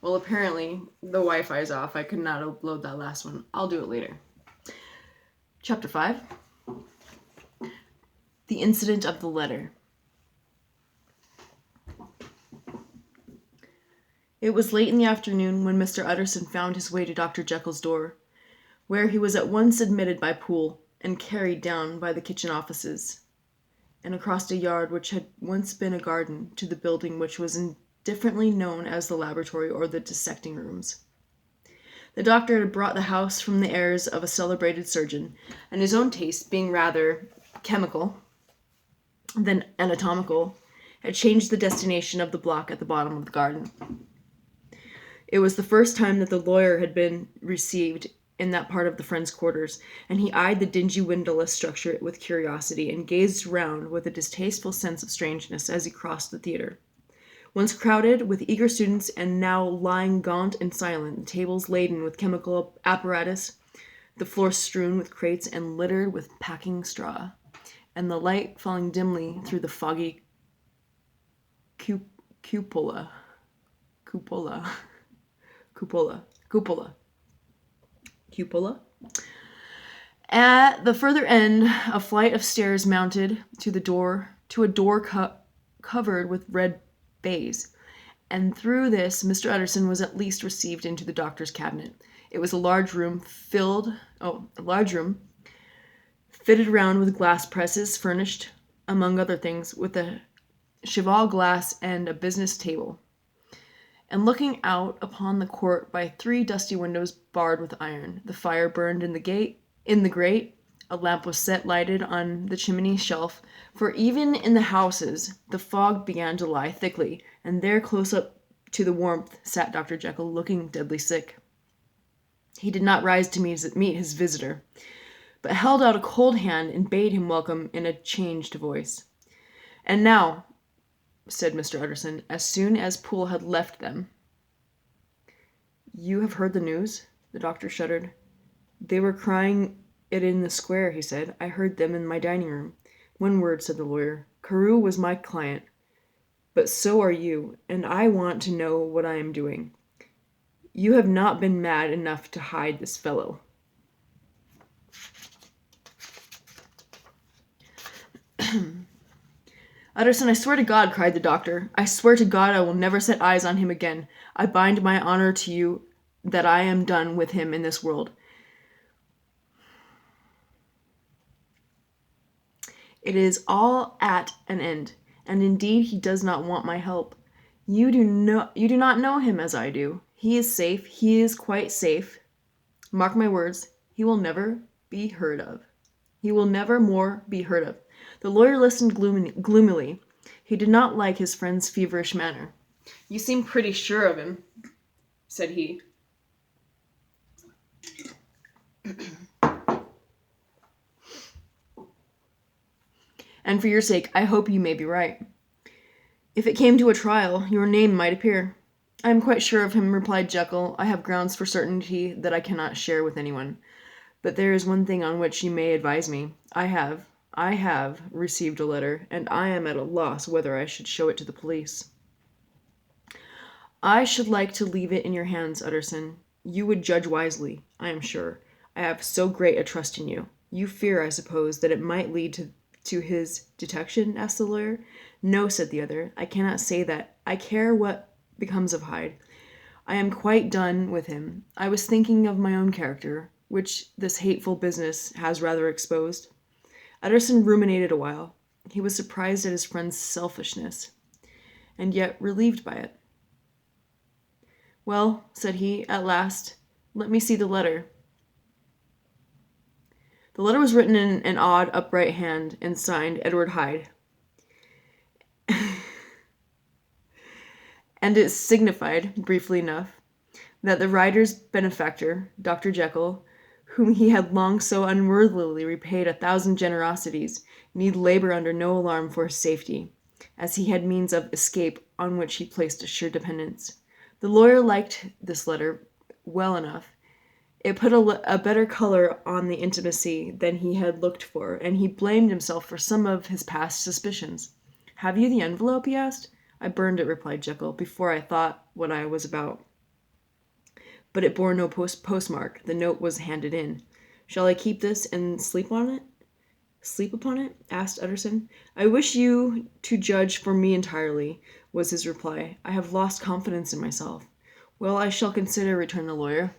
Well, apparently the Wi-Fi is off. I could not upload that last one. I'll do it later. Chapter 5. The Incident of the Letter. It was late in the afternoon when Mr. Utterson found his way to Dr. Jekyll's door, where he was at once admitted by Poole and carried down by the kitchen offices, and across a yard which had once been a garden to the building which was indifferently known as the laboratory or the dissecting rooms. The doctor had brought the house from the heirs of a celebrated surgeon, and his own taste being rather chemical than anatomical, had changed the destination of the block at the bottom of the garden. It was the first time that the lawyer had been received in that part of the friends' quarters, and he eyed the dingy windowless structure with curiosity and gazed round with a distasteful sense of strangeness as he crossed the theatre. Once crowded with eager students, and now lying gaunt and silent, the tables laden with chemical apparatus, the floor strewn with crates and littered with packing straw, and the light falling dimly through the foggy cupola. At the further end, a flight of stairs mounted to a door covered with red baize, and through this Mr. Utterson was at least received into the doctor's cabinet. It was a large room fitted round with glass presses, furnished, among other things, with a cheval glass and a business table, and looking out upon the court by 3 dusty windows barred with iron. The fire burned in the grate, a lamp was set lighted on the chimney shelf, for even in the houses the fog began to lie thickly, and there close up to the warmth sat Dr. Jekyll, looking deadly sick. He did not rise to meet his visitor, but held out a cold hand and bade him welcome in a changed voice. "And now," said Mr. Utterson, as soon as Poole had left them. "You have heard the news?" The doctor shuddered. "They were crying it in the square," he said. "I heard them in my dining room." "One word," said the lawyer. "Carew was my client, but so are you, and I want to know what I am doing. You have not been mad enough to hide this fellow." "Utterson, I swear to God," cried the doctor, "I swear to God I will never set eyes on him again. I bind my honor to you that I am done with him in this world. It is all at an end, and indeed he does not want my help. You do not know him as I do. He is safe. He is quite safe. Mark my words, he will never be heard of. He will never more be heard of." The lawyer listened gloomily. He did not like his friend's feverish manner. "You seem pretty sure of him," said he. "And for your sake, I hope you may be right. If it came to a trial, your name might appear." "I am quite sure of him," replied Jekyll. "I have grounds for certainty that I cannot share with anyone. But there is one thing on which you may advise me. I have received a letter, and I am at a loss whether I should show it to the police." "I should like to leave it in your hands, Utterson. You would judge wisely, I am sure. I have so great a trust in you. You fear, I suppose, that it might lead to his detection?" asked the lawyer. "No," said the other. "I cannot say that. I care what becomes of Hyde. I am quite done with him. I was thinking of my own character, which this hateful business has rather exposed." Utterson ruminated a while. He was surprised at his friend's selfishness, and yet relieved by it. "Well," said he, at last, "let me see the letter." The letter was written in an odd, upright hand, and signed Edward Hyde. And it signified, briefly enough, that the writer's benefactor, Dr. Jekyll, whom he had long so unworthily repaid 1,000 generosities, need labor under no alarm for his safety, as he had means of escape on which he placed assured dependence. The lawyer liked this letter well enough. It put a better color on the intimacy than he had looked for, and he blamed himself for some of his past suspicions. "Have you the envelope?" he asked. "I burned it," replied Jekyll, "before I thought what I was about." but it bore no postmark. The note was handed in. "Shall I keep this and sleep upon it?" asked Utterson. "I wish you to judge for me entirely," was his reply. "I have lost confidence in myself." "Well, I shall consider," returned the lawyer.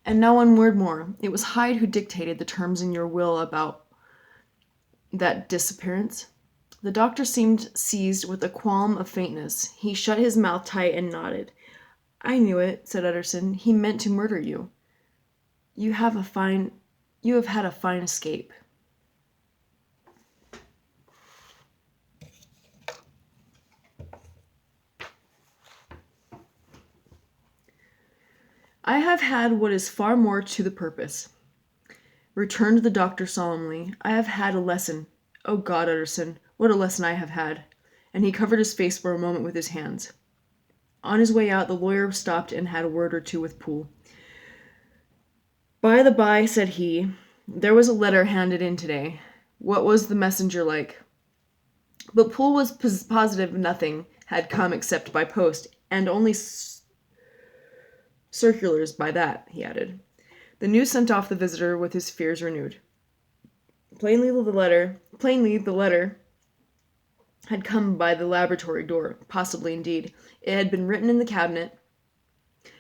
"And now one word more. It was Hyde who dictated the terms in your will about that disappearance?" The doctor seemed seized with a qualm of faintness. He shut his mouth tight and nodded. "I knew it," said Utterson. "He meant to murder you. You have had a fine escape." "I have had what is far more to the purpose," returned the doctor solemnly. "I have had a lesson. Oh God, Utterson, what a lesson I have had!" And he covered his face for a moment with his hands. On his way out, the lawyer stopped and had a word or two with Poole. "By the by," said he, "there was a letter handed in today. What was the messenger like?" But Poole was positive nothing had come except by post, and only circulars by that, he added. The news sent off the visitor with his fears renewed. Plainly the letter had come by the laboratory door. Possibly, indeed, it had been written in the cabinet,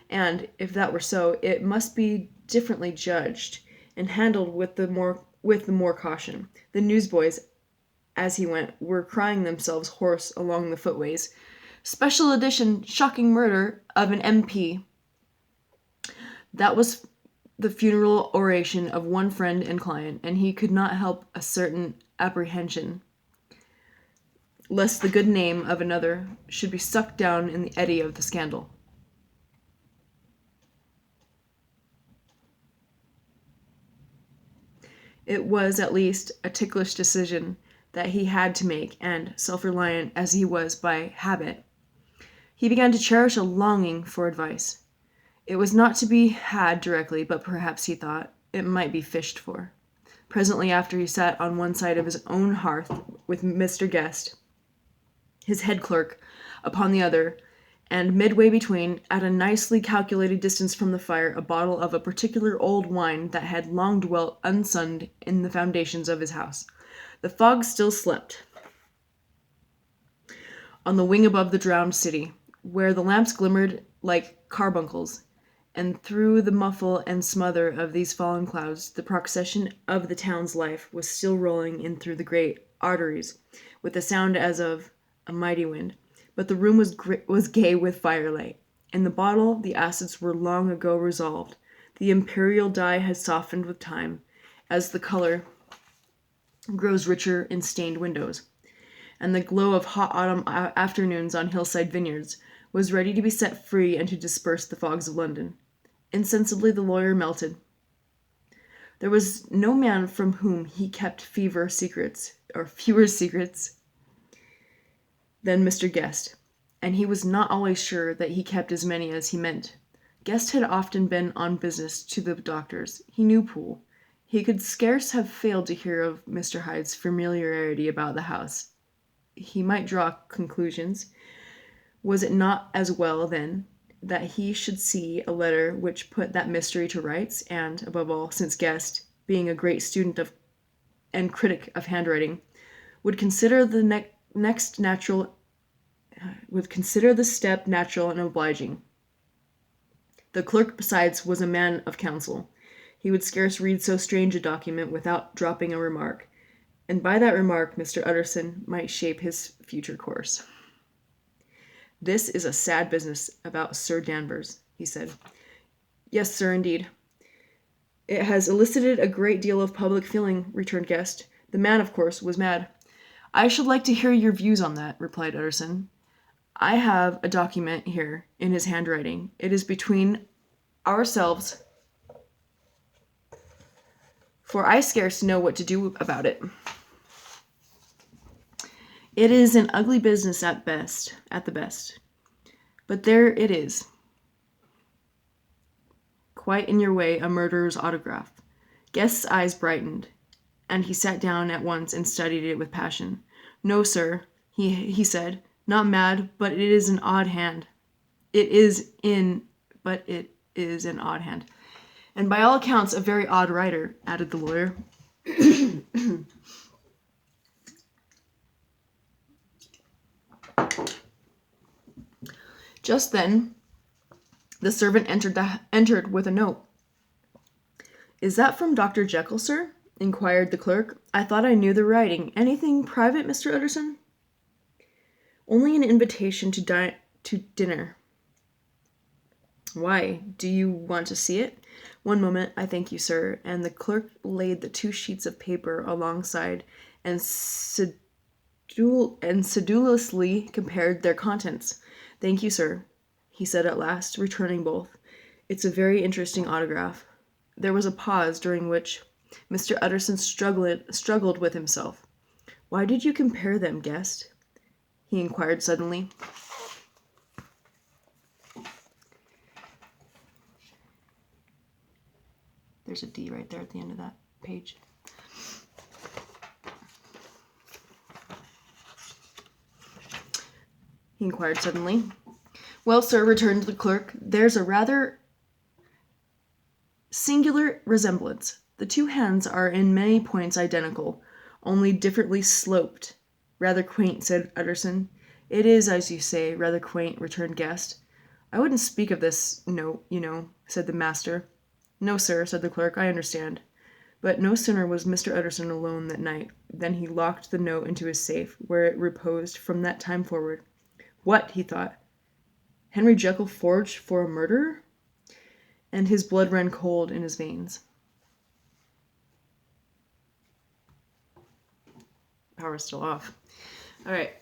and, if that were so, it must be differently judged, and handled with the more caution. The newsboys, as he went, were crying themselves hoarse along the footways. "Special edition, shocking murder of an MP." That was the funeral oration of one friend and client, and he could not help a certain apprehension lest the good name of another should be sucked down in the eddy of the scandal. It was, at least, a ticklish decision that he had to make, and, self-reliant as he was by habit, he began to cherish a longing for advice. It was not to be had directly, but perhaps, he thought, it might be fished for. Presently after, he sat on one side of his own hearth with Mr. Guest, his head clerk, upon the other, and midway between, at a nicely calculated distance from the fire, a bottle of a particular old wine that had long dwelt unsunned in the foundations of his house. The fog still slept on the wing above the drowned city, where the lamps glimmered like carbuncles, and through the muffle and smother of these fallen clouds, the procession of the town's life was still rolling in through the great arteries, with a sound as of a mighty wind. But the room was gay with firelight. In the bottle, the acids were long ago resolved. The imperial dye had softened with time, as the color grows richer in stained windows, and the glow of hot autumn afternoons on hillside vineyards was ready to be set free and to disperse the fogs of London. Insensibly the lawyer melted. There was no man from whom he kept fewer secrets than Mr. Guest, and he was not always sure that he kept as many as he meant. Guest had often been on business to the doctor's. He knew Poole. He could scarce have failed to hear of Mr. Hyde's familiarity about the house. He might draw conclusions. Was it not as well, then, that he should see a letter which put that mystery to rights, and, above all, since Guest, being a great student of and critic of handwriting, would consider the step natural and obliging. The clerk, besides, was a man of counsel. He would scarce read so strange a document without dropping a remark, and by that remark Mr. Utterson might shape his future course. "This is a sad business about Sir Danvers," he said. "Yes, sir, indeed." "It has elicited a great deal of public feeling," returned Guest. "The man, of course, was mad." "I should like to hear your views on that," replied Utterson. "I have a document here in his handwriting. It is between ourselves, for I scarce know what to do about it. It is an ugly business at the best. But there it is, quite in your way, a murderer's autograph." Guest's eyes brightened, and he sat down at once and studied it with passion. "No, sir," he said, Not mad, but it is an odd hand. It is an odd hand. And by all accounts, a very odd writer, added the lawyer. Just then, the servant entered with a note. "Is that from Dr. Jekyll, sir?" inquired the clerk. "I thought I knew the writing. Anything private, Mr. Utterson?" "Only an invitation to dinner." "Why? Do you want to see it?" "One moment, I thank you, sir." And the clerk laid the 2 sheets of paper alongside and sedulously compared their contents. "Thank you, sir," he said at last, returning both. "It's a very interesting autograph." There was a pause, during which Mr. Utterson struggled with himself. "Why did you compare them, guest?" he inquired suddenly. There's a D right there at the end of that page. He inquired suddenly. "Well, sir," returned the clerk, "there's a rather singular resemblance. The 2 hands are in many points identical, only differently sloped." "Rather quaint," said Utterson. "It is, as you say, rather quaint," returned Guest. "I wouldn't speak of this note, you know," said the master. "No, sir," said the clerk, "I understand." But no sooner was Mr. Utterson alone that night than he locked the note into his safe, where it reposed from that time forward. "What?" he thought. "Henry Jekyll forged for a murderer?" And his blood ran cold in his veins. Power is still off. All right.